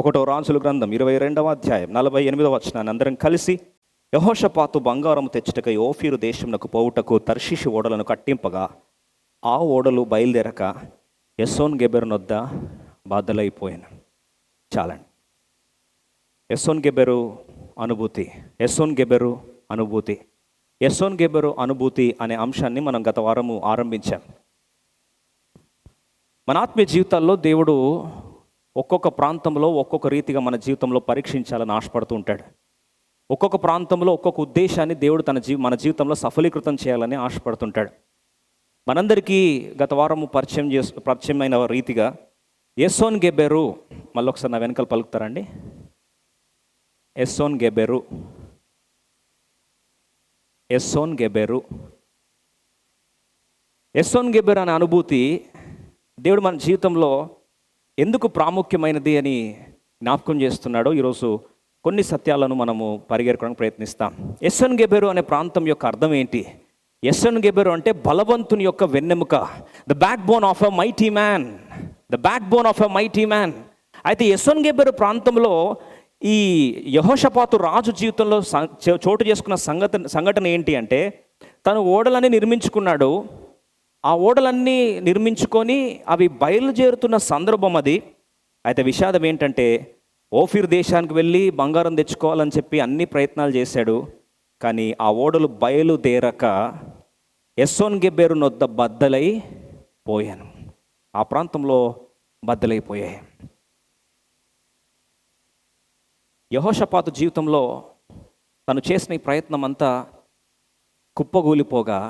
ఒకటో రాజుల గ్రంథం 22వ అధ్యాయం 48వ వచనాన్ని అందరం కలిసి, యెహోషాపాతు బంగారము తెచ్చుటకై ఓఫీరు దేశమునకు పోవుటకు తర్షీషు ఓడలను కట్టింపగా ఆ ఓడలు బయలుదేరక ఎస్సోన్ గెబెరు నొద్ద బద్దలైపోయాను. చాలండి. ఎస్సోన్ గెబెరు అనుభూతి, ఎస్సోన్ గెబెరు అనుభూతి, ఎస్సోన్ గెబెరు అనుభూతి అనే అంశాన్ని మనం గత వారము ఆరంభించాం. మన ఆత్మీయ జీవితాల్లో దేవుడు ఒక్కొక్క ప్రాంతంలో ఒక్కొక్క రీతిగా మన జీవితంలో పరీక్షించాలని ఆశపడుతూ ఉంటాడు. ఒక్కొక్క ప్రాంతంలో ఒక్కొక్క ఉద్దేశాన్ని దేవుడు మన జీవితంలో సఫలీకృతం చేయాలని ఆశపడుతుంటాడు. మనందరికీ గత వారము పరిచయమైన రీతిగా ఎస్సోన్ గెబెరు, మళ్ళీ ఒకసారి నా వెనకాల పలుకుతారండి. ఎస్సోన్ గెబెరు, ఎస్సోన్ గెబెరు, ఎస్సోన్ గెబెరు అనే అనుభూతి దేవుడు మన జీవితంలో ఎందుకు ప్రాముఖ్యమైనది అని జ్ఞాపకం చేస్తున్నాడో ఈరోజు కొన్ని సత్యాలను మనము పరిగెరకడానికి ప్రయత్నిస్తాం. ఎస్సోన్ గెబెరు అనే ప్రాంతం యొక్క అర్థం ఏంటి? ఎస్సోన్ గెబెరు అంటే బలవంతుని యొక్క వెన్నెముక, the back bone of a mighty man, the back bone of a mighty man. అయితే ఎస్సోన్ గెబెరు ప్రాంతంలో ఈ యెహోషాపాతు రాజు జీవితంలో చోటు చేసుకున్న సంఘటన ఏంటి అంటే, తను ఓడలని నిర్మించుకున్నాడు. ఆ ఓడలన్నీ నిర్మించుకొని అవి బయలుదేరుతున్న సందర్భం అది. అయితే విషాదం ఏంటంటే, ఓఫీర్ దేశానికి వెళ్ళి బంగారం తెచ్చుకోవాలని చెప్పి అన్ని ప్రయత్నాలు చేశాడు. కానీ ఆ ఓడలు బయలుదేరక ఎస్సోన్ గెబెరు నొద్ద బద్దలై పోయాను. ఆ ప్రాంతంలో బద్దలైపోయాయి. యెహోషాపాతు జీవితంలో తను చేసిన ఈ ప్రయత్నం అంతా కుప్పగూలిపోగా,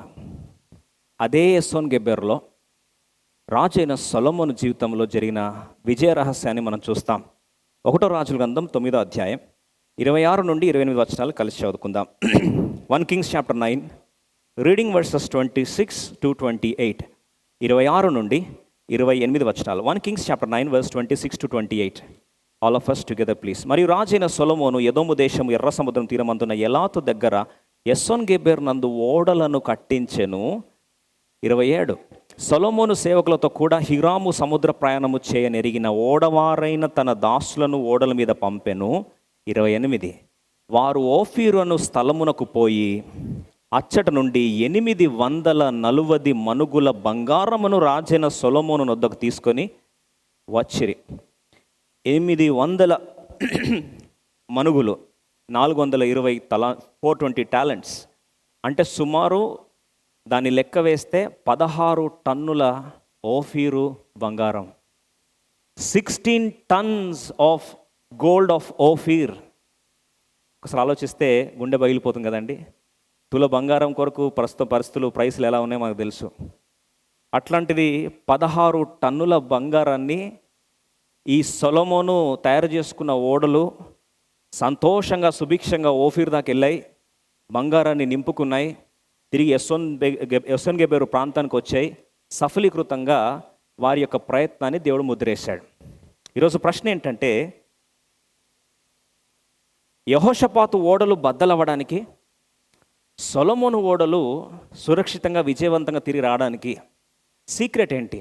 అదే ఎస్సోన్ గెబెరులో రాజైన సొలొమోను జీవితంలో జరిగిన విజయ రహస్యాన్ని మనం చూస్తాం. ఒకటో రాజుల గ్రంథం 9వ అధ్యాయం 26 నుండి 28 వచనాలు కలిసి చదువుకుందాం. 1 Kings chapter 9, reading versus 26 to 28. 26 నుండి 28 వచనాలు. 1 Kings chapter 9 verse 26 to 28. All of us together please. మరియు రాజైన సొలొమోను ఎదోము దేశము ఎర్ర సముద్రం తీరమందున ఎలాతు దగ్గర ఎస్సోన్ గెబెరు నందు ఓడలను కట్టించెను. 27. సొలొమోను సేవకులతో కూడా హీరాము సముద్ర ప్రయాణము చేయనెరిగిన ఓడవారైన తన దాసులను ఓడల మీద పంపెను. 28. వారు ఓఫీరు అను స్థలమునకు పోయి అచ్చట నుండి 840 మనుగుల బంగారమును రాజైన సొలొమోను నొద్దకు తీసుకొని వచ్చిరి. 800 మనుగులు 420 420 టాలెంట్స్ అంటే సుమారు దాన్ని లెక్క వేస్తే 16 టన్నుల ఓఫీరు బంగారం, 16 tons ఆఫ్ గోల్డ్ ఆఫ్ ఓఫీర్. ఒకసారి ఆలోచిస్తే గుండె పగిలిపోతుంది కదండి. తుల బంగారం కొరకు ప్రస్తుత పరిస్థితులు ప్రైస్లు ఎలా ఉన్నాయో మనకు తెలుసు. అట్లాంటిది 16 టన్నుల బంగారాన్ని ఈ సొలొమోను తయారు చేసుకున్న ఓడలు సంతోషంగా సుభిక్షంగా ఓఫీర్ దాకా వెళ్ళాయి, బంగారాన్ని నింపుకున్నాయి, తిరిగి ఎస్సోన్ గెబెరు ప్రాంతానికి వచ్చాయి. సఫలీకృతంగా వారి యొక్క ప్రయత్నాన్ని దేవుడు ముద్రేశాడు. ఈరోజు ప్రశ్న ఏంటంటే, యెహోషాపాతు ఓడలు బద్దలవ్వడానికి, సొలొమోను ఓడలు సురక్షితంగా విజయవంతంగా తిరిగి రావడానికి సీక్రెట్ ఏంటి?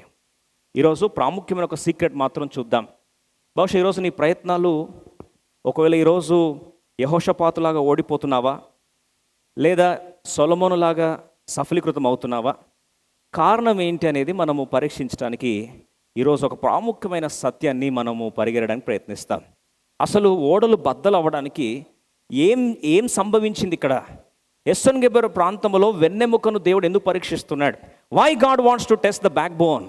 ఈరోజు ప్రాముఖ్యమైన ఒక సీక్రెట్ మాత్రం చూద్దాం. బహుశా ఈరోజు నీ ప్రయత్నాలు, ఒకవేళ ఈరోజు యెహోషాపాతులాగా ఓడిపోతున్నావా, లేదా సొలొమోనులాగా సఫలీకృతం అవుతున్నావా? కారణం ఏంటి అనేది మనము పరీక్షించడానికి ఈరోజు ఒక ప్రాముఖ్యమైన సత్యాన్ని మనము పరిగెరడానికి ప్రయత్నిస్తాం. అసలు ఓడలు బద్దలు అవ్వడానికి ఏం సంభవించింది ఇక్కడ? ఎస్సోన్ గెబెరు ప్రాంతంలో వెన్నెముకను దేవుడు ఎందుకు పరీక్షిస్తున్నాడు? Why God wants to test the backbone?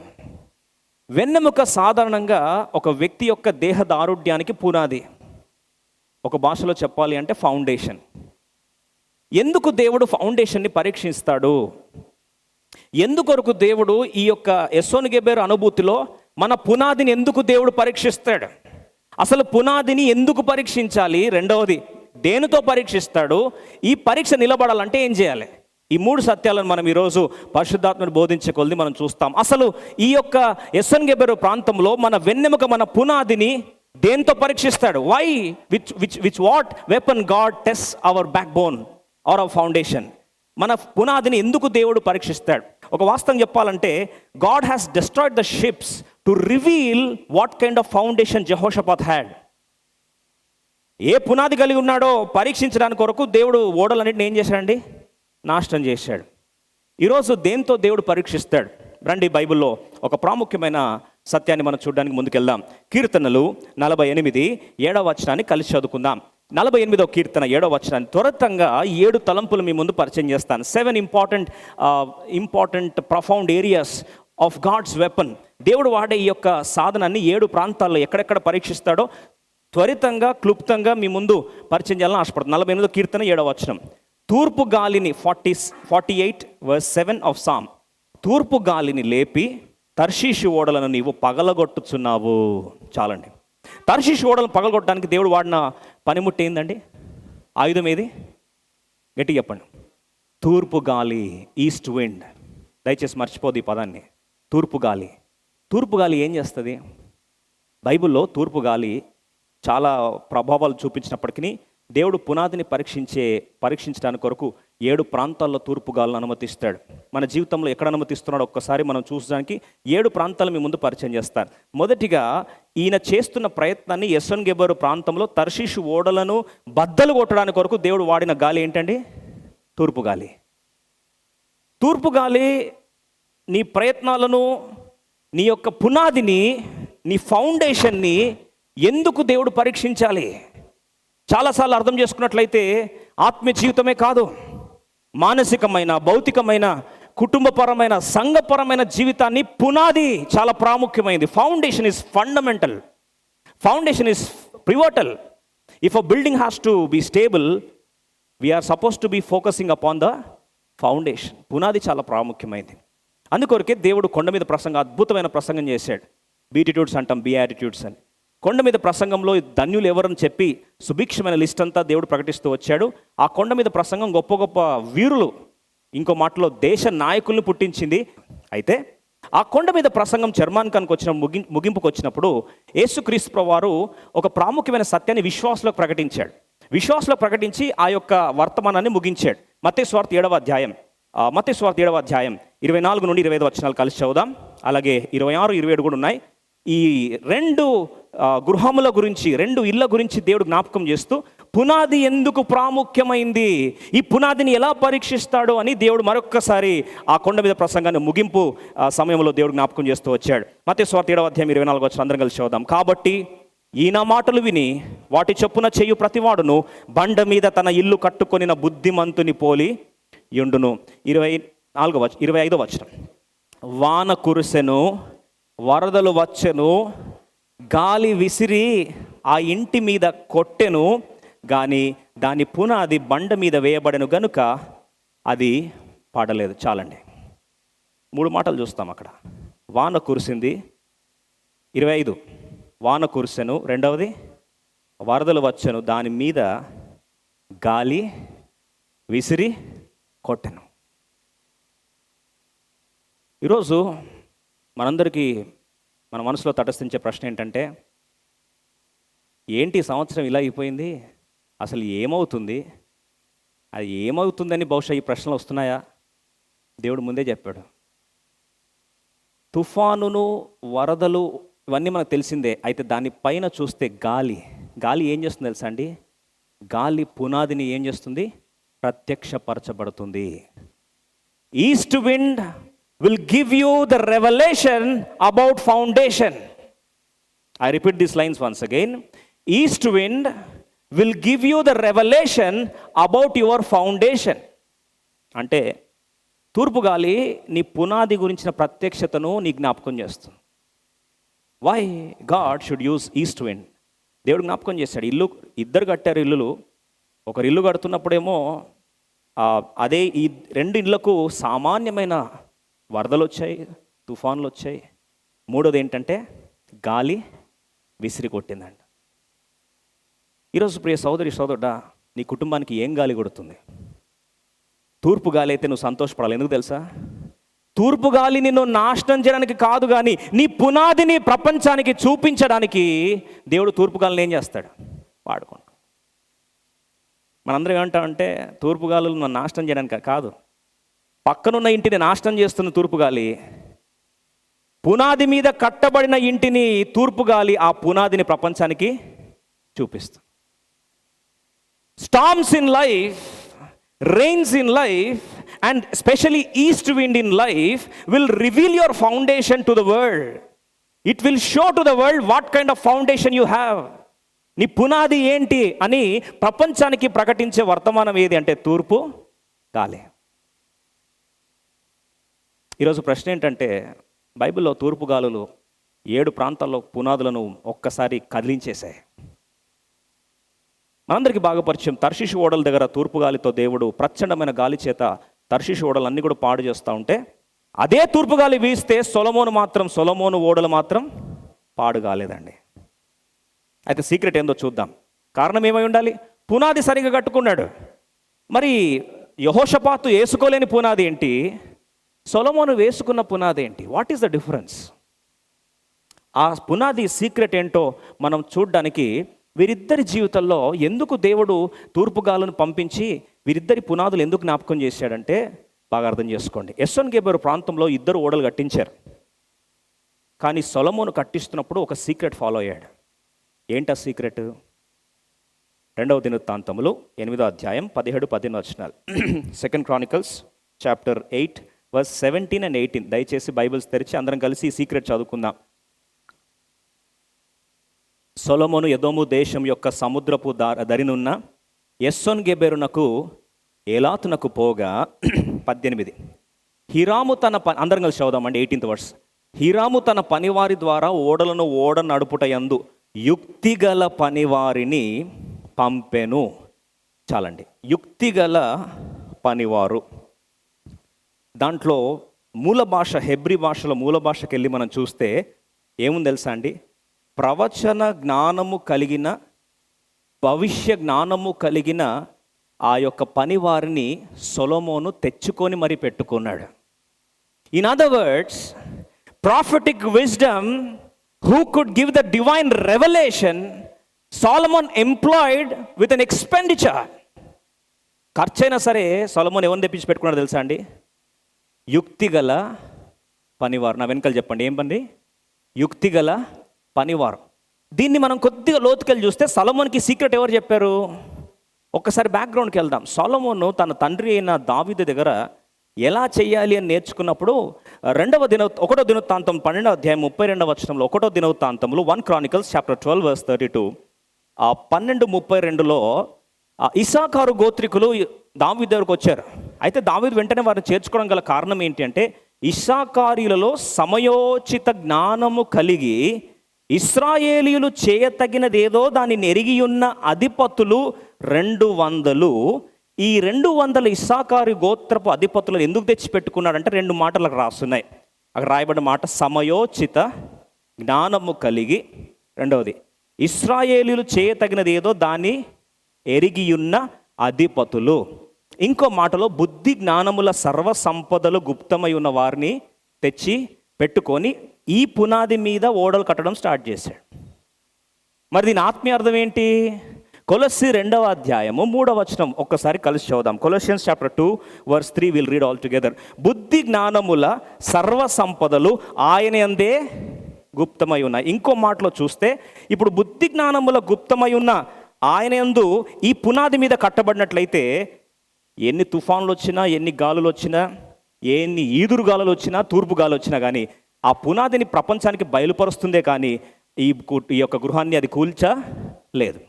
వెన్నెముక సాధారణంగా ఒక వ్యక్తి యొక్క దేహ దారుఢ్యానికి పునాది. ఒక భాషలో చెప్పాలి అంటే ఫౌండేషన్. ఎందుకు దేవుడు ఫౌండేషన్ని పరీక్షిస్తాడు? ఎందుకొరకు దేవుడు ఈ యొక్క ఎస్సోన్ గెబెరు అనుభూతిలో మన పునాదిని ఎందుకు దేవుడు పరీక్షిస్తాడు? అసలు పునాదిని ఎందుకు పరీక్షించాలి? రెండవది, దేనితో పరీక్షిస్తాడు? ఈ పరీక్ష నిలబడాలంటే ఏం చేయాలి? ఈ 3 సత్యాలను మనం ఈరోజు పరిశుద్ధాత్మను బోధించే కొలది మనం చూస్తాం. అసలు ఈ యొక్క ఎస్సోన్ గెబెరు ప్రాంతంలో మన వెన్నెముక, మన పునాదిని దేంతో పరీక్షిస్తాడు? Why which what weapon God test our backbone or our foundation? మన పునాదిని ఎందుకు దేవుడు పరీక్షిస్తాడు? ఒక వాస్తవం చెప్పాలంటే, God has destroyed the ships to reveal what kind of foundation Jehoshaphat had. ఏ పునాది కలిగి ఉన్నాడో పరీక్షించడానికి కొరకు దేవుడు ఓడలన్నింటిని ఏం చేశాడండి? నాశనం చేశాడు. ఈరోజు దేంతో దేవుడు పరీక్షిస్తాడు? రండి, బైబిల్లో ఒక ప్రాముఖ్యమైన సత్యాన్ని మనం చూడడానికి ముందుకెళ్దాం. కీర్తనలు 48:7 కలిసి చదువుకుందాం. 48వ కీర్తన 7 త్వరితంగా 7 తలంపులు మీ ముందు పరిచయం చేస్తాను. 7 important profound areas of God's weapon. దేవుడు వాడే ఈ యొక్క సాధనాన్ని 7 ప్రాంతాల్లో ఎక్కడెక్కడ పరీక్షిస్తాడో త్వరితంగా క్లుప్తంగా మీ ముందు పరిచయం చేయాలని ఆశపడుతుంది. 48వ కీర్తన 7 తూర్పు గాలిని 48:7 ఆఫ్ సామ్. తూర్పు గాలిని లేపి తర్షీషు ఓడలను నీవు పగలగొట్టుచున్నావు. చాలండి. తర్షీషు ఓడలను పగలగొట్టడానికి దేవుడు వాడిన పనిముట్టు ఏందండి? ఆయుధం ఏది? గట్టిగా చెప్పండి. తూర్పు గాలి, ఈస్ట్ విండ్. దయచేసి మర్చిపోదు ఈ పదాన్ని. తూర్పు గాలి. తూర్పు గాలి ఏం చేస్తుంది? బైబిల్లో తూర్పు గాలి చాలా ప్రభావాలు చూపించినప్పటికీ దేవుడు పునాదిని పరీక్షించడానికి కొరకు 7 ప్రాంతాల్లో తూర్పు గాలను అనుమతిస్తాడు. మన జీవితంలో ఎక్కడ అనుమతిస్తున్నాడో ఒక్కసారి మనం చూసడానికి 7 ప్రాంతాలు మీ ముందు పరిచయం చేస్తాను. మొదటిగా ఈయన చేస్తున్న ప్రయత్నాన్ని ఎసోన్ గెబెరు ప్రాంతంలో తర్షీషు ఓడలను బద్దలు కొట్టడానికి కొరకు దేవుడు వాడిన గాలి ఏంటండి? తూర్పు గాలి. తూర్పు గాలి నీ ప్రయత్నాలను, నీ యొక్క పునాదిని, నీ ఫౌండేషన్ని ఎందుకు దేవుడు పరీక్షించాలి? చాలాసార్లు అర్థం చేసుకున్నట్లయితే ఆత్మీయ జీవితమే కాదు, మానసికమైన, భౌతికమైన, కుటుంబపరమైన, సంఘపరమైన జీవితాన్ని పునాది చాలా ప్రాముఖ్యమైనది. Foundation is fundamental. Foundation is pivotal. If a building has to be stable, we're supposed to be focusing upon the foundation. పునాది చాలా ప్రాముఖ్యమైనది. అందుకొరకే దేవుడు కొండ మీద అద్భుతమైన ప్రసంగం చేశాడు. బీటిట్యూడ్స్ అంటాం, బియాటిట్యూడ్స్ అని. కొండ మీద ప్రసంగంలో ధన్యులు ఎవరని చెప్పి సుభిక్షమైన లిస్ట్ అంతా దేవుడు ప్రకటిస్తూ వచ్చాడు. ఆ కొండ మీద ప్రసంగం గొప్ప గొప్ప వీరులు, ఇంకో మాటలో దేశ నాయకుల్ని పుట్టించింది. అయితే ఆ కొండ మీద ప్రసంగం చర్మానికానికి వచ్చిన ముగింపుకు వచ్చినప్పుడు యేసుక్రీస్తు ప్రభువారు ఒక ప్రాముఖ్యమైన సత్యాన్ని విశ్వాసులకు ప్రకటించాడు. విశ్వాసులకు ప్రకటించి ఆ యొక్క వర్తమానాన్ని ముగించాడు. మత్తయి సువార్త 7వ అధ్యాయం 24-25 కలిసి చదువుదాం. అలాగే 26-27 కూడా ఉన్నాయి. ఈ 2 గృహముల గురించి, 2 ఇళ్ళ గురించి దేవుడు జ్ఞాపకం చేస్తూ పునాది ఎందుకు ప్రాముఖ్యమైంది, ఈ పునాదిని ఎలా పరీక్షిస్తాడో అని దేవుడు మరొక్కసారి ఆ కొండ మీద ప్రసంగాన్ని ముగింపు సమయంలో దేవుడు జ్ఞాపకం చేస్తూ వచ్చాడు. మత్తయి సువార్త 7వ అధ్యాయం 24 అందరం కలిసి చదువుదాం. కాబట్టి ఈయన మాటలు విని వాటి చొప్పున చేయు ప్రతివాడును బండ మీద తన ఇల్లు కట్టుకొనిన బుద్ధిమంతుని పోలి యుండును. 25 వాన కురిసెను, వరదలు వచ్చెను, గాలి విసిరి ఆ ఇంటి మీద కొట్టెను, కానీ దాని పునాది బండ మీద వేయబడెను గనుక అది పడలేదు. చాలండి. 3 మాటలు చూస్తాం అక్కడ. వాన కురిసింది, 25 వాన కురిసెను, రెండవది వరదలు వచ్చెను, దాని మీద గాలి విసిరి కొట్టెను. ఈరోజు మనందరికీ మన మనసులో తటస్థించే ప్రశ్న ఏంటంటే, ఏంటి సంవత్సరం ఇలా అయిపోయింది, అసలు ఏమవుతుంది, అది ఏమవుతుందని బహుశా ఈ ప్రశ్నలు వస్తున్నాయా? దేవుడు ముందే చెప్పాడు. తుఫానును, వరదలు ఇవన్నీ మనకు తెలిసిందే. అయితే దానిపైన చూస్తే గాలి ఏం చేస్తుంది తెలుసా అండి? గాలి పునాదిని ఏం చేస్తుంది? ప్రత్యక్షపరచబడుతుంది. East wind will give you the revelation about foundation. I repeat these lines once again. East wind will give you the revelation about your foundation. అంటే తూర్పు గాలి నీ పునాది గురించిన ప్రత్యక్షతను నీ జ్ఞాపకం చేస్తుంది. Why God should use east wind? దేవుడు జ్ఞాపకం చేశాడు. ఇద్దరు కట్టారు ఇల్లులు. ఒకరు ఇల్లు కడుతున్నప్పుడేమో అదే ఈ 2 ఇళ్లకు సామాన్యమైన వరదలు వచ్చాయి, తుఫాన్లు వచ్చాయి. 3వది ఏంటంటే గాలి విసిరి కొట్టిందంట. ఈరోజు ప్రియ సోదరుడా, నీ కుటుంబానికి ఏం గాలి కొడుతుంది? తూర్పు గాలి అయితే నువ్వు సంతోషపడాలి. ఎందుకు తెలుసా? తూర్పు గాలి నిన్ను నాశనం చేయడానికి కాదు, కానీ నీ పునాదిని ప్రపంచానికి చూపించడానికి దేవుడు తూర్పు గాలిని ఏం చేస్తాడు? వాడుకుంటాడు. మనందరం ఏమంటామంటే తూర్పు గాలులు నన్ను నాశనం చేయడానికి కాదు, పక్కనున్న ఇంటిని నాశనం చేస్తున్న తూర్పు గాలి, పునాది మీద కట్టబడిన ఇంటిని తూర్పు గాలి ఆ పునాదిని ప్రపంచానికి చూపిస్తుంది. Storms in life, rains in life, and especially east wind in life will reveal your foundation to the world. It will show to the world what kind of foundation you have. నీ పునాది ఏంటి అని ప్రపంచానికి ప్రకటించే వర్తమానం ఏది అంటే తూర్పు గాలి. ఈరోజు ప్రశ్న ఏంటంటే, బైబిల్లో తూర్పు గాలులు 7 ప్రాంతాల్లో పునాదులను ఒక్కసారి కదిలించేశాయి. మనందరికీ బాగా పరిచయం తర్షీషు ఓడల దగ్గర తూర్పు గాలితో దేవుడు ప్రచండమైన గాలి చేత తర్షీషు ఓడలు అన్నీ కూడా పాడు చేస్తూ ఉంటే, అదే తూర్పు గాలి వీస్తే సొలొమోను ఓడలు మాత్రం పాడు కాలేదండి. అయితే సీక్రెట్ ఏందో చూద్దాం. కారణం ఏమై ఉండాలి? పునాది సరిగా కట్టుకున్నాడు. మరి యెహోషాపాతు వేసుకోలేని పునాది ఏంటి, సొలొమోను వేసుకున్న పునాది ఏంటి? What is the difference? ఆ పునాది సీక్రెట్ ఏంటో మనం చూడ్డానికి వీరిద్దరి జీవితంలో ఎందుకు దేవుడు తూర్పు గాలును పంపించి వీరిద్దరి పునాదులు ఎందుకు జ్ఞాపకం చేశాడంటే బాగా అర్థం చేసుకోండి. ఎస్సోన్ గెబెరు ప్రాంతంలో 2 ఓడలు కట్టించారు. కానీ సొలొమోను కట్టిస్తున్నప్పుడు ఒక సీక్రెట్ ఫాలో అయ్యాడు. ఏంటా సీక్రెట్? 2వ దినవృత్తాంతములు 8వ అధ్యాయం 17-18 వచనాలు. 2 Chronicles chapter 8 verse 17 and 18. దయచేసి బైబిల్స్ తెరిచి అందరం కలిసి ఈ సీక్రెట్ చదువుకుందాం. సొలొమోను ఎదోము దేశం యొక్క సముద్రపు దరినున్న ఎస్సోన్ గెబెరునకు ఏలాతునకు పోగా 18. హీరాము తన అందరం కలిసి చదువుదామండి. 18th verse. హీరాము తన పనివారి ద్వారా ఓడ నడుపుటయందు యుక్తిగల పనివారిని పంపెను. చాలండి, యుక్తిగల పనివారు. దాంట్లో మూల భాష, హెబ్రీ భాషలో మూల భాషకి వెళ్ళి మనం చూస్తే ఏముంది తెలుసా అండి? ప్రవచన జ్ఞానము కలిగిన, భవిష్య జ్ఞానము కలిగిన ఆ యొక్క పనివారిని సొలొమోను తెచ్చుకొని మరి పెట్టుకున్నాడు. In other words, prophetic wisdom who could give the divine revelation, Solomon employed with an expenditure. ఖర్చైనా సరే సొలొమోను ఎవరిని తెప్పించి పెట్టుకున్నాడు తెలుసా అండి? యుక్తిగల పనివారు. నా వెనకాల చెప్పండి, ఏం పని? యుక్తిగల పనివారు. దీన్ని మనం కొద్దిగా లోతుకెళ్ళి చూస్తే సొలొమోనుకి సీక్రెట్ ఎవరు చెప్పారు? ఒక్కసారి బ్యాక్గ్రౌండ్కి వెళ్దాం. సొలొమోను తన తండ్రి అయిన దావీదు దగ్గర ఎలా చేయాలి అని నేర్చుకున్నప్పుడు 1వ దినవృత్తాంతం 12వ అధ్యాయం 32వ వచనంలో 1వ దినవృత్తాంతములు 1 Chronicles chapter 12 verse 32 12:32లో ఇస్సాకారు గోత్రికులు దావీదు దగ్గరకు వచ్చారు. అయితే దావీదు వెంటనే వారిని చేర్చుకోవడం గల కారణం ఏంటి అంటే, ఇస్సాకారీలలో సమయోచిత జ్ఞానము కలిగి ఇశ్రాయేలీయులు చేయతగినదేదో దానిని ఎరిగి ఉన్న అధిపతులు 200. ఈ 200 ఇస్సాకారు గోత్రపు అధిపతులను ఎందుకు తెచ్చిపెట్టుకున్నాడంటే 2 మాటలకు రాస్తున్నాయి. అక్కడ రాయబడిన మాట సమయోచిత జ్ఞానము కలిగి, రెండవది ఇశ్రాయేలీయులు చేయతగినది ఏదో దాన్ని ఎరిగియున్న అధిపతులు. ఇంకో మాటలో బుద్ధి జ్ఞానముల సర్వ సంపదలు గుప్తమై ఉన్న వారిని తెచ్చి పెట్టుకొని ఈ పునాది మీద ఓడలు కట్టడం స్టార్ట్ చేశాడు. మరి దీని ఆత్మీయ అర్థం ఏంటి? కొలస్సీ 2వ అధ్యాయము 3వ వచనం ఒక్కసారి కలిసి చదువుదాం. Colossians chapter 2 verse 3 will read all together. బుద్ధి జ్ఞానముల సర్వ సంపదలు ఆయన యందే గుప్తమై ఉన్నాయి. ఇంకో మాటలో చూస్తే ఇప్పుడు బుద్ధి జ్ఞానముల గుప్తమై ఉన్న ఆయన యందు ఈ పునాది మీద కట్టబడినట్లయితే ఎన్ని తుఫాన్లు వచ్చినా, ఎన్ని గాలులు వచ్చినా, ఎన్ని ఈదురు గాలులు వచ్చినా, తూర్పు గాలు వచ్చినా కానీ ఆ పునాదిని ప్రపంచానికి బయలుపరుస్తుందే కానీ ఈ యొక్క గృహాన్ని అది కూల్చలేదు.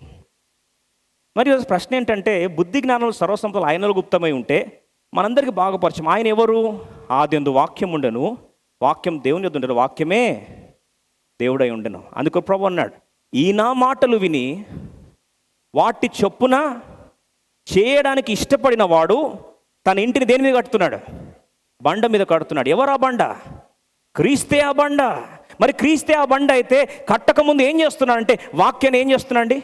మరి ప్రశ్న ఏంటంటే, బుద్ధి జ్ఞానంలో సర్వసంపదలు ఆయనలో గుప్తమై ఉంటే మనందరికీ బాగా పరిచయం. ఆయన ఎవరు? ఆదియందు వాక్యం ఉండెను, వాక్యం దేవుని యొద్ద ఉండెను, వాక్యమే దేవుడై ఉండెను. అందుకు ప్రభువు అన్నాడు, ఈ నా మాటలు విని వాటి చొప్పున చేయడానికి ఇష్టపడిన వాడు తన ఇంటిని దేని మీద కడుతున్నాడు? బండ మీద కడుతున్నాడు. ఎవరు ఆ బండ? క్రీస్తే ఆ బండ. మరి క్రీస్తే ఆ బండ అయితే కట్టకముందు ఏం చేస్తున్నాడంటే వాక్యాన్ని ఏం చేస్తున్నాడండి?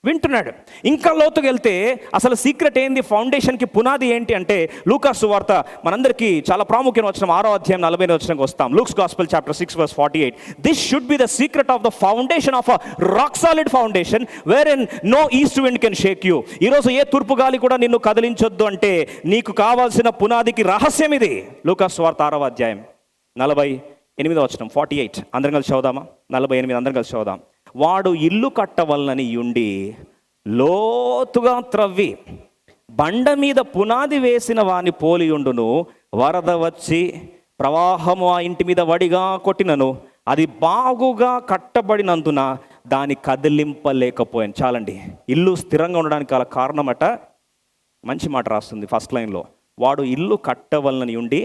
వింటున్నాడు. ఇంకా లోతుకు వెళ్తే అసలు సీక్రెట్ ఏంది? ఫౌండేషన్కి పునాది ఏంటి అంటే లూకాసు సువార్త మనందరికీ చాలా ప్రాముఖ్యమైన వచనం 6వ అధ్యాయం 40వ వచనంకి వస్తాం. Luke's gospel chapter 6 verse 48. This should be the secret of the foundation of a rock solid foundation where in no east wind can shake you. ఈరోజు ఏ తూర్పు గాలి కూడా నిన్ను కదిలించొద్దు అంటే నీకు కావాల్సిన పునాదికి రహస్యం ఇది. లూకాసు సువార్త 6వ అధ్యాయం 48వ వచనం 48 అందరం కలిసి చదువుదామా? 48 అందరం కలిసి చదువుదాం. వాడు ఇల్లు కట్టవలనని ఉండి లోతుగా త్రవ్వి బండ మీద పునాది వేసిన వాని పోలియుండును. వరద వచ్చి ప్రవాహము ఆ ఇంటి మీద వడిగా కొట్టినను అది బాగుగా కట్టబడినందున దాని కదిలింపలేకపోయాను. చాలండి. ఇల్లు స్థిరంగా ఉండడానికి గల కారణమట, మంచి మాట రాస్తుంది ఫస్ట్ లైన్లో, వాడు ఇల్లు కట్టవలనని ఉండి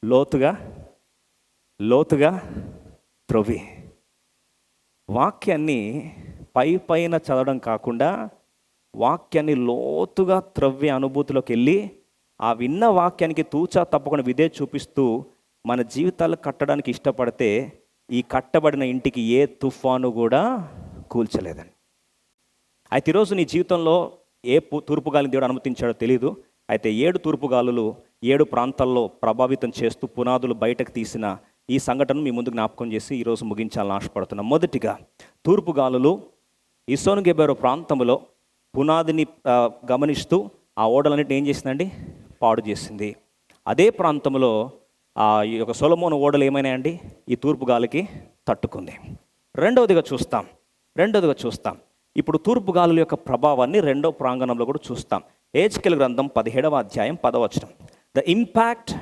లోతుగా త్రవ్వి. వాక్యాన్ని పైన చదవడం కాకుండా వాక్యాన్ని లోతుగా త్రవ్వే అనుభూతిలోకి వెళ్ళి ఆ విన్న వాక్యానికి తూచా తప్పకుండా విధే చూపిస్తూ మన జీవితాలు కట్టడానికి ఇష్టపడితే ఈ కట్టబడిన ఇంటికి ఏ తుఫాను కూడా కూల్చలేదండి. అయితే ఈరోజు నీ జీవితంలో ఏ తూర్పుగాలిని దేవుడు అనుమతించాడో తెలియదు. అయితే 7 తూర్పుగాలులు 7 ప్రాంతాల్లో ప్రభావితం చేస్తూ పునాదులు బయటకు తీసిన ఈ సంఘటనను మీ ముందు జ్ఞాపకం చేసి ఈరోజు ముగించాలని ఆశపడుతున్నాం. మొదటిగా తూర్పుగాలులు ఎస్సోను గెబెరు ప్రాంతంలో పునాదిని గమనిస్తూ ఆ ఓడలన్నింటినీ ఏం చేసిందండి? పాడు చేసింది. అదే ప్రాంతంలో ఈ యొక్క సొలొమోను ఓడలు ఏమైనాయండి? ఈ తూర్పు గాలికి తట్టుకుంది. రెండవదిగా చూస్తాం ఇప్పుడు తూర్పు గాలుల యొక్క ప్రభావాన్ని రెండవ ప్రాంగణంలో కూడా చూస్తాం. హెజ్కేలు గ్రంథం 17వ అధ్యాయం 10వ వచనం. The impact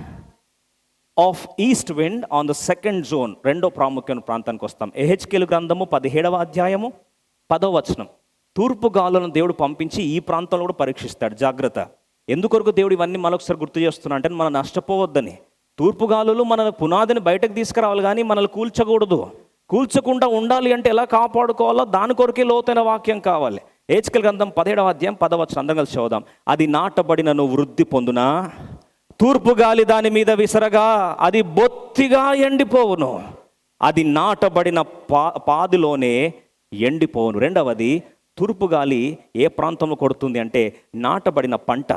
of east wind on the second zone. రెండో ప్రాముఖ్యమైన ప్రాంతానికి వస్తాం. హెజ్కేలు గ్రంథము 17వ అధ్యాయము 10వ వచనం. తూర్పు గాలులను దేవుడు పంపించి ఈ ప్రాంతంలో కూడా పరీక్షిస్తాడు. జాగ్రత్త. ఎందుకొరకు దేవుడు ఇవన్నీ మరొకసారి గుర్తు చేస్తున్నా అంటే మనం నష్టపోవద్దని. తూర్పు గాలులు మన పునాదిని బయటకు తీసుకురావాలి, కానీ మనల్ని కూల్చకూడదు. కూల్చకుండా ఉండాలి అంటే ఎలా కాపాడుకోవాలో దాని కొరకే లోతైన వాక్యం కావాలి. హెజ్కేలు గ్రంథం 17వ అధ్యాయం 10వ వచనం అందరం కలిసి చదువుదాం. అది నాటబడినను వృద్ధి పొందునా, తూర్పు గాలి దాని మీద విసరగా అది బొత్తిగా ఎండిపోవును. అది నాటబడిన పాదిలోనే ఎండిపోవును. రెండవది, తూర్పు గాలి ఏ ప్రాంతంలో కొడుతుంది అంటే నాటబడిన పంట.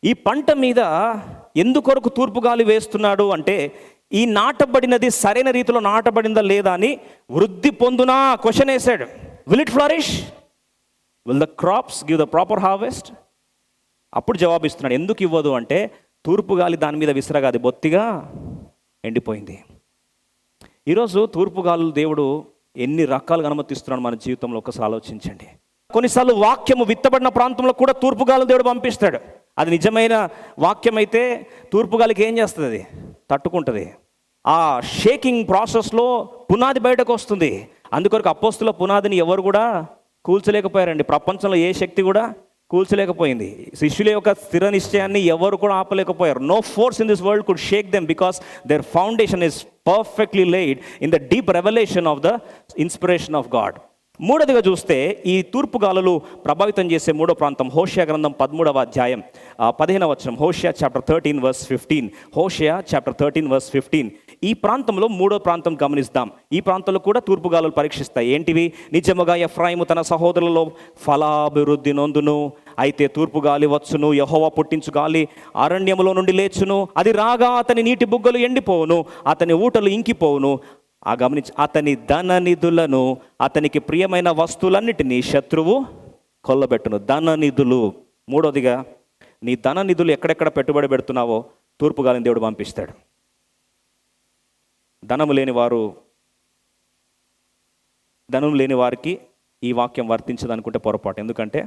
ఈ పంట మీద ఎందుకొరకు తూర్పు గాలి వేస్తున్నాడు అంటే ఈ నాటబడినది సరైన రీతిలో నాటబడిందా లేదా అని వృద్ధి పొందునా క్వశ్చన్ వేశాడు. Will it flourish? Will the crops give the proper harvest? అప్పుడు జవాబిస్తున్నాడు. ఎందుకు ఇవ్వదు అంటే తూర్పు గాలి దాని మీద విసరగా అది బొత్తిగా ఎండిపోయింది. ఈరోజు తూర్పు గాలులు దేవుడు ఎన్ని రకాలుగా అనుమతిస్తున్నాడు మన జీవితంలో ఒకసారి ఆలోచించండి. కొన్నిసార్లు వాక్యము విత్తబడిన ప్రాంతంలో కూడా తూర్పు గాలులు దేవుడు పంపిస్తాడు. అది నిజమైన వాక్యం అయితే తూర్పు గాలికి ఏం చేస్తుంది? అది తట్టుకుంటుంది. ఆ షేకింగ్ ప్రాసెస్లో పునాది బయటకు వస్తుంది. అందుకొరకు అపోస్తుల పునాదిని ఎవరు కూడా కూల్చలేకపోయారండి. ప్రపంచంలో ఏ శక్తి కూడా కూల్చలేకపోయింది. శిష్యుల యొక్క స్థిర నిశ్చయాన్ని ఎవరు కూడా ఆపలేకపోయారు. No force in this world could shake them because their foundation is perfectly laid in the deep revolution of the inspiration of God. మూడోదిగా చూస్తే ఈ తూర్పు గాలులు ప్రభావితం చేసే మూడో ప్రాంతం హోషేయ గ్రంథం 13వ అధ్యాయం 15వ వచనం. హోషేయ చాప్టర్ 13 వర్స్ 15. హోషేయ చాప్టర్ 13 వర్స్ 15. ఈ ప్రాంతంలో మూడో ప్రాంతం గమనిస్తాం. ఈ ప్రాంతంలో కూడా తూర్పు గాలులు పరీక్షిస్తాయి. ఏంటివి? నిజముగా ఎఫ్రాయిము తన సహోదరులలో ఫలాభివృద్ధి నొందును, అయితే తూర్పు గాలి వచ్చును, యెహోవా పుట్టించు గాలి అరణ్యములో నుండి లేచును, అది రాగా అతని నీటి బుగ్గలు ఎండిపోవును, అతని ఊటలు ఇంకిపోవును. గమనించి అతని ధన నిధులను, అతనికి ప్రియమైన వస్తువులన్నిటినీ శత్రువు కొల్లబెట్టును. ధన నిధులు. మూడోదిగా నీ ధన నిధులు ఎక్కడెక్కడ పెట్టుబడి పెడుతున్నావో తూర్పు గాలిని దేవుడు పంపిస్తాడు. ధనం లేని వారికి ఈ వాక్యం వర్తించదు అనుకుంటే పొరపాటు. ఎందుకంటే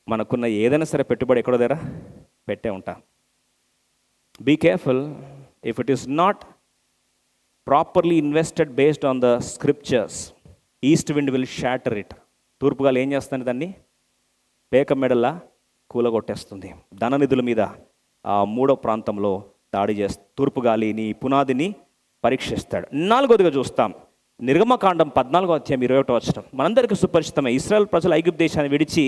మనకున్న ఏదైనా సరే పెట్టుబడి ఎక్కడో దగ్గర పెట్టే ఉంటాం. Be careful. If it is not properly invested based on the scriptures, east wind will shatter it. తూర్పుగాలి ఏం చేస్తుంది? దాన్ని పేక మెడల్లా కూలగొట్టేస్తుంది. ధననిధుల మీద మూడో ప్రాంతంలో దాడి చేస్తుంది. తూర్పుగాలి నీ పునాదిని పరీక్షిస్తాడు. నాలుగోదిగా చూస్తాం. నిర్గమకాండం 14వ అధ్యాయం 21వ వచనం మనందరికీ సుపరిచితమే. ఇశ్రాయేల్ ప్రజలు ఐగుప్తు దేశాన్ని విడిచి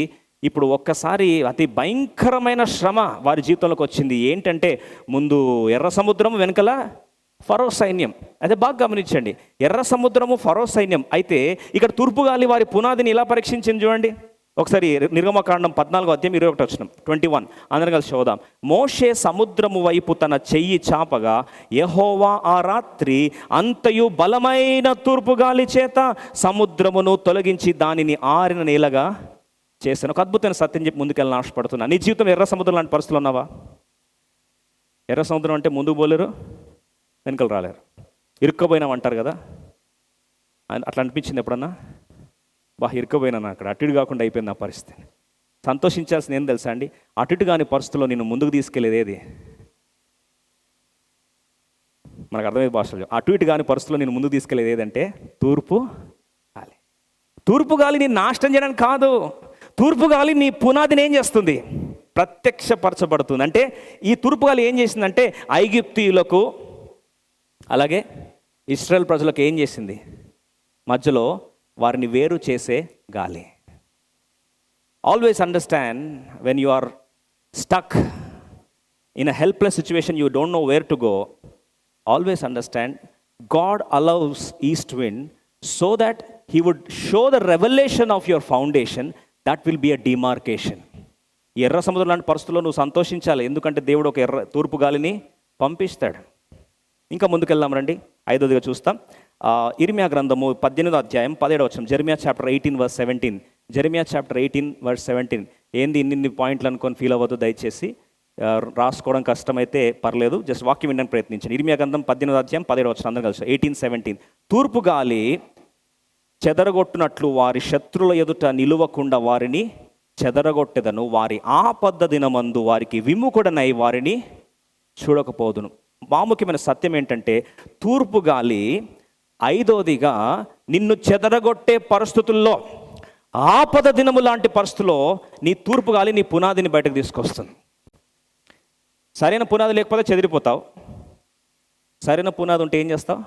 ఇప్పుడు ఒక్కసారి అతి భయంకరమైన శ్రమ వారి జీవితంలోకి వచ్చింది. ఏంటంటే ముందు ఎర్ర సముద్రం, వెనకల ఫరో సైన్యం. అదే బాగా గమనించండి. ఎర్ర సముద్రము, ఫరో సైన్యం. అయితే ఇక్కడ తూర్పుగాలి వారి పునాదిని ఇలా పరీక్షించింది చూడండి. ఒకసారి నిర్గమకాండం 14వ అధ్యాయం 21వ వచనం 21 అందరం కలిసి చదువుదాం. మోషే సముద్రము వైపు తన చెయ్యి చాపగా యెహోవా ఆ రాత్రి అంతయు బలమైన తూర్పుగాలి చేత సముద్రమును తొలగించి దానిని ఆరిన నేలగా చేశాను. ఒక అద్భుతమైన సత్యం చెప్పి ముందుకెళ్ళని ఆశపడుతున్నా. నీ జీవితం ఎర్ర సముద్రం లాంటి పరిస్థితులు ఉన్నావా? ఎర్ర సముద్రం అంటే ముందుకు పోలేరు, వెనుకలు రాలేరు, ఇరుక్కపోయినాం అంటారు కదా. అట్లా అనిపించింది ఎప్పుడన్నా? ఇరుక్కుపోయినాను అక్కడ, అటు ఇటు కాకుండా అయిపోయింది నా పరిస్థితి. సంతోషించాల్సింది ఏం తెలుసా అండి? అటు ఇటు కాని పరిస్థితుల్లో నేను ముందుకు తీసుకెళ్ళేది ఏది? మనకు అర్థమయ్యే భాషలో, అటు ఇటు కాని పరిస్థితుల్లో నేను ముందుకు తీసుకెళ్ళేది ఏదంటే తూర్పు గాలి. తూర్పు గాలి నేను నాశనం చేయడానికి కాదు, తూర్పు గాలి నీ పునాదిని ఏం చేస్తుంది? ప్రత్యక్షపరచబడుతుంది. అంటే ఈ తూర్పు గాలి ఏం చేసిందంటే ఐగుప్తీయులకు అలాగే ఇశ్రాయేల్ ప్రజలకు ఏం చేసింది? మధ్యలో వారిని వేరు చేసే గాలి. Always understand, when you are stuck in a helpless situation, you don't know where to go, always understand God allows east wind so that he would show the revelation of your foundation. That will be a demarcation. ఎర్ర సముద్రం లాంటి పరిస్థితుల్లో నువ్వు సంతోషించాలి, ఎందుకంటే దేవుడు ఒక తూర్పు గాలిని పంపిస్తాడు. ఇంకా ముందుకెళ్దాం రండి, 5వదిగా చూస్తాం. ఇర్మియా గ్రంథము 18వ అధ్యాయం 17వ వచనం. Jeremiah chapter 18:17. Jeremiah chapter 18:17. ఏంది ఇన్ని పాయింట్లు అనుకొని ఫీల్ అవ్వద్దు దయచేసి, రాసుకోవడం కష్టమైతే పర్లేదు, జస్ట్ వాక్యం వినడానికి ప్రయత్నించండి. ఇర్మియా గ్రంథం 18వ అధ్యాయం 17వ వచనం అందరం కలిసి 18:17. తూర్పు గాలి చెదరగొట్టునట్లు వారి శత్రుల ఎదుట నిలువకుండా వారిని చెదరగొట్టెదను, వారి ఆపద దినమందు వారికి విముఖుడనై వారిని చూడకపోదును. ప్రాముఖ్యమైన సత్యం ఏంటంటే తూర్పు గాలి 5వదిగా నిన్ను చెదరగొట్టే పరిస్థితుల్లో, ఆపద దినము లాంటి పరిస్థితుల్లో నీ తూర్పు గాలి నీ పునాదిని బయటకు తీసుకొస్తుంది. సరైన పునాది లేకపోతే చెదిరిపోతావు, సరైన పునాది ఉంటే ఏం చేస్తావు?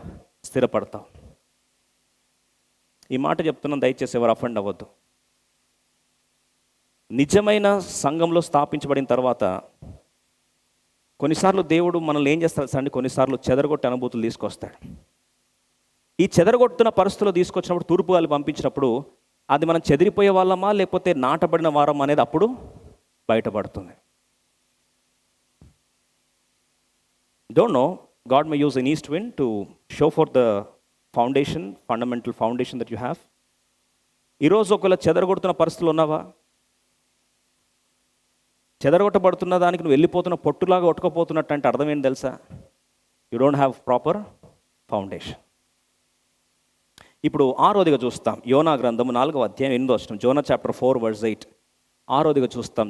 స్థిరపడతావు. ఈ మాట చెప్తున్నాను, దయచేసి ఎవరు అఫెండ్ అవ్వద్దు. నిజమైన సంఘంలో స్థాపించబడిన తర్వాత కొన్నిసార్లు దేవుడు మనల్ని ఏం చేస్తాడు అండి? కొన్నిసార్లు చెదరగొట్టే అనుభూతులు తీసుకొస్తాడు. ఈ చెదరగొట్టున పరిస్థితులు తీసుకొచ్చినప్పుడు, తూర్పు గాలి పంపించినప్పుడు, అది మనం చెదిరిపోయే వాళ్ళమా లేకపోతే నాటబడిన వారమా అనేది అప్పుడు బయటపడుతుంది. Don't know, God may use an east wind to show forth the foundation, fundamental foundation that you have. ఈరోజు ఒకవేళ చెదరగొడుతున్న పరిస్థితులు ఉన్నావా? చెదరగొట్టబడుతున్న దానికి నువ్వు వెళ్ళిపోతున్న పొట్టులాగా ఒట్టుకపోతున్నట్టు అంటే అర్థం ఏంటి తెలుసా? You don't have proper foundation. ఇప్పుడు 6వదిగా చూస్తాం, యోనా గ్రంథము 4వ అధ్యాయం 8వ వచనం. జోనా చాప్టర్ 4:8. 6వదిగా చూస్తాం,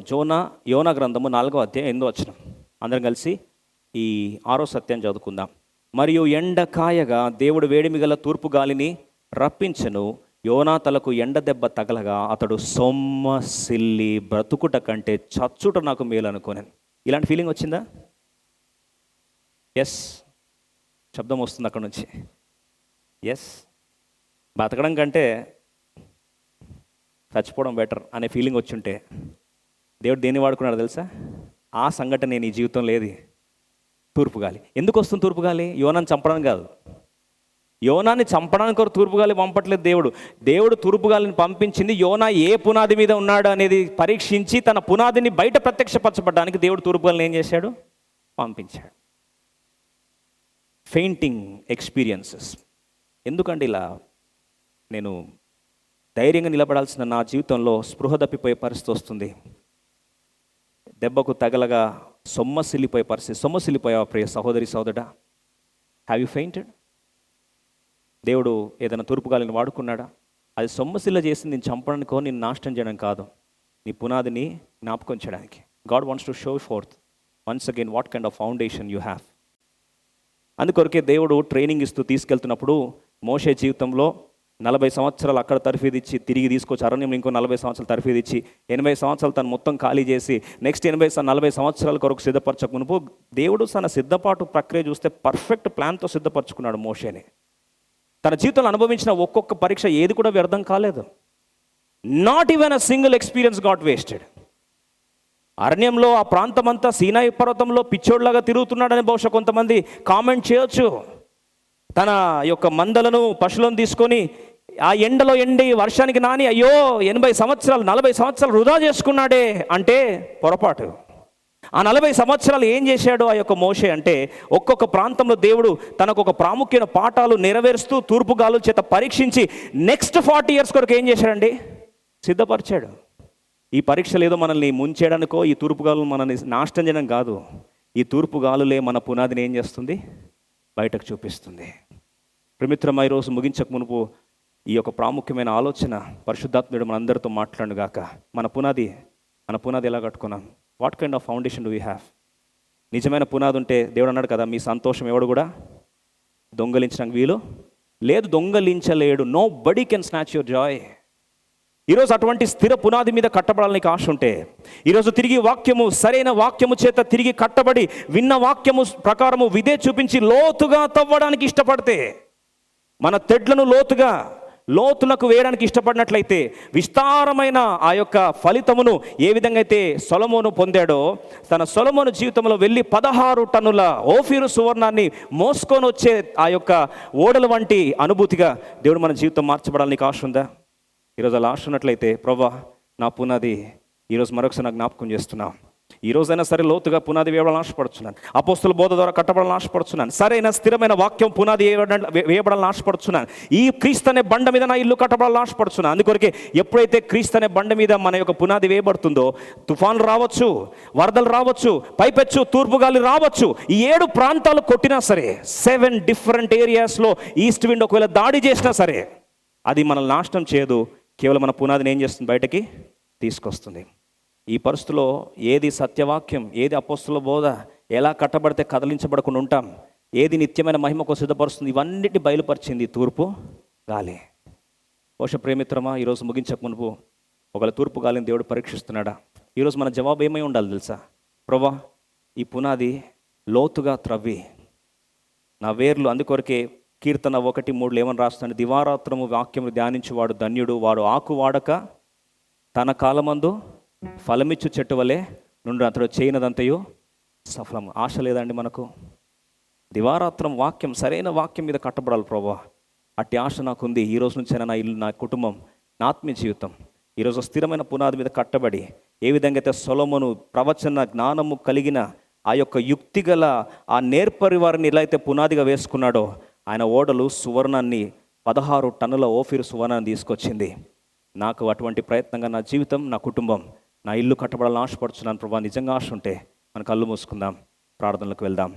యోనా గ్రంథము 4వ అధ్యాయం 8వ వచనం. అందరం కలిసి ఈ 6వ సత్యాన్ని చదువుకుందాం. మరియు ఎండ కాయగా దేవుడు వేడిమి గల తూర్పు గాలిని రప్పించెను, యోనా తలకు ఎండ దెబ్బ తగలగా అతడు సొమ్మసిల్లి బ్రతుకుట కంటే చచ్చుట నాకు మేలు అనుకోనాను. ఇలాంటి ఫీలింగ్ వచ్చిందా? ఎస్, శబ్దం వస్తుంది అక్కడ నుంచి. ఎస్, బతకడం కంటే చచ్చిపోవడం బెటర్ అనే ఫీలింగ్ వచ్చుంటే దేవుడు దేన్ని వాడుకున్నాడు తెలుసా? ఆ సంఘటన నేను ఈ జీవితం లేదు. తూర్పు గాలి ఎందుకు వస్తుంది? తూర్పు గాలి యోనాన్ని చంపడానికి కాదు, యోనాన్ని చంపడానికి ఒక తూర్పు గాలి పంపట్లేదు దేవుడు. దేవుడు తూర్పు గాలిని పంపించింది యోనా ఏ పునాది మీద ఉన్నాడు అనేది పరీక్షించి తన పునాదిని బయట ప్రత్యక్షపరచబడడానికి దేవుడు తూర్పు గాలిని ఏం చేశాడు? పంపించాడు. Fainting experiences. ఎందుకంటే ఇలా నేను ధైర్యంగా నిలబడాల్సిన నా జీవితంలో స్పృహ తప్పిపోయే పరిస్థితి వస్తుంది. దెబ్బకు తగలగా సొమ్మసిల్లిపోయే పరిస్థితి. సొమ్మసిల్లిపోయావా ప్రియ సహోదరి సహోదరుడా? Have you fainted? దేవుడు ఏదైనా తూర్పు గాలిని వాడుకున్నాడా? అది సొమ్మసిల్ల చేసి నేను చంపడానికో నేను నాశనం చేయడం కాదు, నీ పునాదిని జ్ఞాపకం చేయడానికి. God wants to show fourth once again what kind of foundation you have. అందుకొరకే దేవుడు ట్రైనింగ్ ఇస్తూ తీసుకెళ్తున్నప్పుడు మోషే జీవితంలో 40 సంవత్సరాలు అక్కడ తర్ఫీదిచ్చి తిరిగి తీసుకొచ్చి అరణ్యంలో ఇంకో 40 సంవత్సరాలు తర్ఫీదిచ్చి 80 సంవత్సరాలు తను మొత్తం ఖాళీ చేసి నెక్స్ట్ 40 సంవత్సరాల కొరకు సిద్ధపరచక మునుపు దేవుడు తన సిద్ధపాటు ప్రక్రియ చూస్తే పర్ఫెక్ట్ ప్లాన్తో సిద్ధపరచుకున్నాడు మోషేని. తన జీవితంలో అనుభవించిన ఒక్కొక్క పరీక్ష ఏది కూడా వ్యర్థం కాలేదు. Not even a single experience got wasted. అరణ్యంలో ఆ ప్రాంతమంతా సీనాయి పర్వతంలో పిచ్చోడ్లాగా తిరుగుతున్నాడని బహుశా కొంతమంది కామెంట్ చేయొచ్చు. తన యొక్క మందలను పశువులను తీసుకొని ఆ ఎండలో ఎండి వర్షానికి నాని అయ్యో 80 సంవత్సరాలు 40 సంవత్సరాలు వృధా చేసుకున్నాడే అంటే పొరపాటు. ఆ 40 సంవత్సరాలు ఏం చేశాడు ఆ యొక్క మోషే అంటే ఒక్కొక్క ప్రాంతంలో దేవుడు తనకు ఒక ప్రాముఖ్యమైన పాఠాలు నెరవేరుస్తూ తూర్పు గాలుల చేత పరీక్షించి నెక్స్ట్ 40 years కొరకు ఏం చేశాడండి? సిద్ధపరిచాడు. ఈ పరీక్షలు ఏదో మనల్ని ముంచేయడానికో ఈ తూర్పు గాలు మనల్ని నాశనం చేయడం కాదు. ఈ తూర్పు గాలులే మన పునాదిని ఏం చేస్తుంది? బయటకు చూపిస్తుంది. ప్రియమిత్రమా, ఈరోజు ముగించక మునుపు 4 విషయాలు ఈ యొక్క ప్రాముఖ్యమైన ఆలోచన పరిశుద్ధాత్ముడు మనందరితో మాట్లాడుగాక. మన పునాది ఎలా కట్టుకున్నాం? What kind of foundation do we have? నిజమైన పునాది ఉంటే దేవుడు అన్నాడు కదా, మీ సంతోషం ఎవడు కూడా దొంగలించడానికి వీలు లేదు, దొంగలించలేడు. Nobody can snatch your joy. ఈరోజు అటువంటి స్థిర పునాది మీద కట్టబడాలని ఆశ ఉంటే, ఈరోజు తిరిగి వాక్యము, సరైన వాక్యము చేత తిరిగి కట్టబడి విన్న వాక్యము ప్రకారము విధే చూపించి లోతుగా తవ్వడానికి ఇష్టపడితే, మన తెడ్లను లోతులకు వేయడానికి ఇష్టపడినట్లయితే విస్తారమైన ఆ యొక్క ఫలితమును ఏ విధంగా అయితే సొలొమోను పొందాడో, తన సొలొమోను జీవితంలో వెళ్ళి 16 టన్నుల ఓఫీరు సువర్ణాన్ని మోసుకొని వచ్చే ఆ యొక్క ఓడల వంటి అనుభూతిగా దేవుడు మన జీవితం మార్చబడాలని నీకు ఆశ ఉందా? ఈరోజు అలా ఆశ ఉన్నట్లయితే, ప్రభువా నా పునాది ఈరోజు మరొకసారి నాకు జ్ఞాపకం చేస్తున్నాను. ఈ రోజైనా సరే లోతుగా పునాది వేయబడాలని ఆశపడుతున్నాను. అపోస్తుల బోధ ద్వారా కట్టబడాలని ఆశపడుతున్నాను. సరైన స్థిరమైన వాక్యం పునాది వేయబడాలని ఆశపడుతున్నాను. ఈ క్రీస్తు అనే బండ మీద నా ఇల్లు కట్టబడాలని ఆశపడుతున్నాను. అందుకొరకే ఎప్పుడైతే క్రీస్తు అనే బండ మీద మన యొక్క పునాది వేయబడుతుందో, తుఫాన్లు రావచ్చు, వరదలు రావచ్చు, పైపెచ్చు తూర్పు గాలి రావచ్చు, ఈ 7 ప్రాంతాలు కొట్టినా సరే, 7 డిఫరెంట్ ఏరియాస్లో ఈస్ట్ విండ్ ఒకవేళ దాడి చేసినా సరే, అది మనల్ని నాశనం చేయదు. కేవలం మన పునాదిని ఏం చేస్తుంది? బయటకి తీసుకొస్తుంది. ఈ పరిస్థితిలో ఏది సత్యవాక్యం, ఏది అపోస్తుల బోధ, ఎలా కట్టబడితే కదలించబడకుండా ఉంటాం, ఏది నిత్యమైన మహిమకు సిద్ధపరుస్తుంది, ఇవన్నిటిని బయలుపరిచింది తూర్పు గాలి. బహుశా ప్రేమిత్రమా, ఈరోజు ముగించక మునుపు ఒకవేళ తూర్పు గాలిని దేవుడు పరీక్షిస్తున్నాడా? ఈరోజు మన జవాబు ఏమై ఉండాలి తెలుసా? ప్రభువా ఈ పునాది లోతుగా త్రవ్వి నా వేర్లు, అందుకొరకే కీర్తన 1:3 ఏమని రాస్తాడు? దివారాత్రము వాక్యము ధ్యానించువాడు ధన్యుడు, వాడు ఆకు వాడక తన కాలమందు ఫలమిచ్చు చెట్టు వలె నుండి అతడు చేయనదంతయు సఫలం. ఆశ లేదండి మనకు? దివారాత్రం వాక్యం, సరైన వాక్యం మీద కట్టబడాలి ప్రభువా. అట్టి ఆశ నాకుంది. ఈ రోజు నుంచైనా నా ఇల్లు, నా కుటుంబం, నా ఆత్మీయ జీవితం ఈరోజు స్థిరమైన పునాది మీద కట్టబడి, ఏ విధంగా అయితే సొలొమోను ప్రవచన జ్ఞానము కలిగిన ఆ యొక్క యుక్తి గల ఆ నేర్పరి వారిని ఎలా అయితే పునాదిగా వేసుకున్నాడో, ఆయన ఓడలు సువర్ణాన్ని 16 టన్నుల ఓఫీరు సువర్ణాన్ని తీసుకొచ్చింది. నాకు అటువంటి ప్రయత్నంగా నా జీవితం, నా కుటుంబం, నా ఇల్లు కట్టబడాలని ఆశపడుతున్నాను ప్రభువా. నిజంగా ఆశ ఉంటే మన కళ్ళు మూసుకుందాం, ప్రార్థనలకు వెళ్దాం.